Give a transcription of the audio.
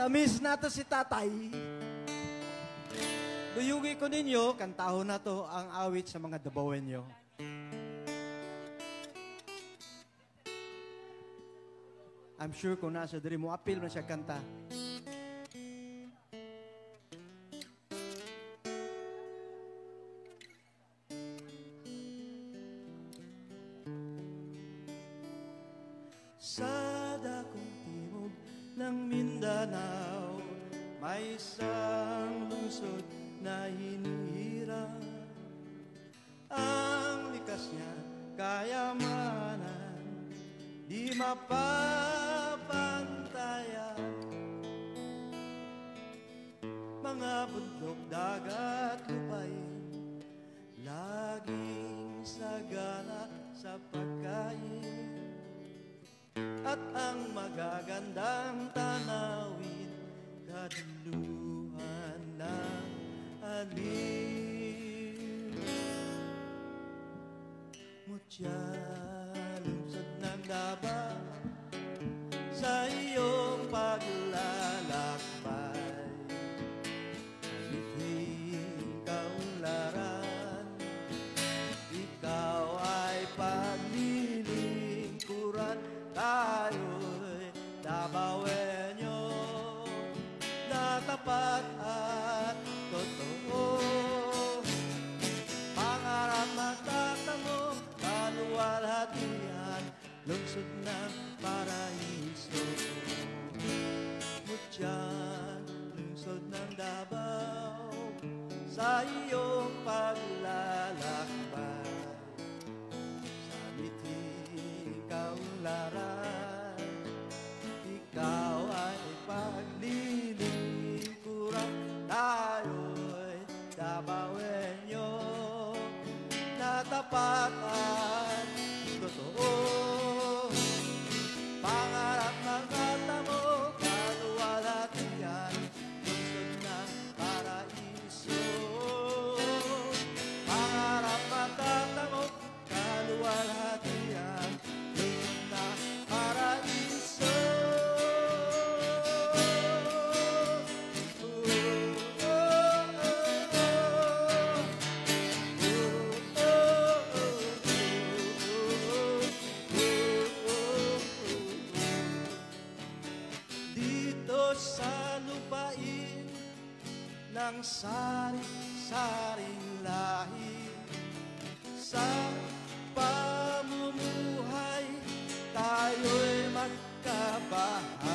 Namiss na to si tatay. Duyugi ko ninyo, kantahon na to ang awit sa mga Dabawenyo. I'm sure kung nasa diri mo, apil na siya kanta. Sa dakong timog ng Mindanao, may isang lungsod na hinihirap. Ang likas niya kayamanan, di mapapantayan. Mga bundok, dagat, lupain, laging sagana sa pagkain. At ang magagandang tanawin, kaduluhan ng alim. Mutya, lungsod ng Davao, sa iyong paglalakbay, kamithing kaunlaran, ikaw ay paglilingkuran. Tayo'y Dabawenyo na tapat at totoo. Pangarap magtatamo, kaluwalhatian, lungsod ng paraiso. Mutyan, lungsod ng Davao, sa iyong paglalakbay, sa miting kaunlaran, ikaw ay paglilingkuran. Tayo'y Dabawenyo na tapat at totoo. Pangarap ng katamo, kaluwalhatian, lungsod ng paraiso. Pangarap ng katamo, kaluwalhatian, lungsod ng paraiso. Dito sa lupain ng sari-saring lahi, sa pamumuhay tayo'y magkabahay.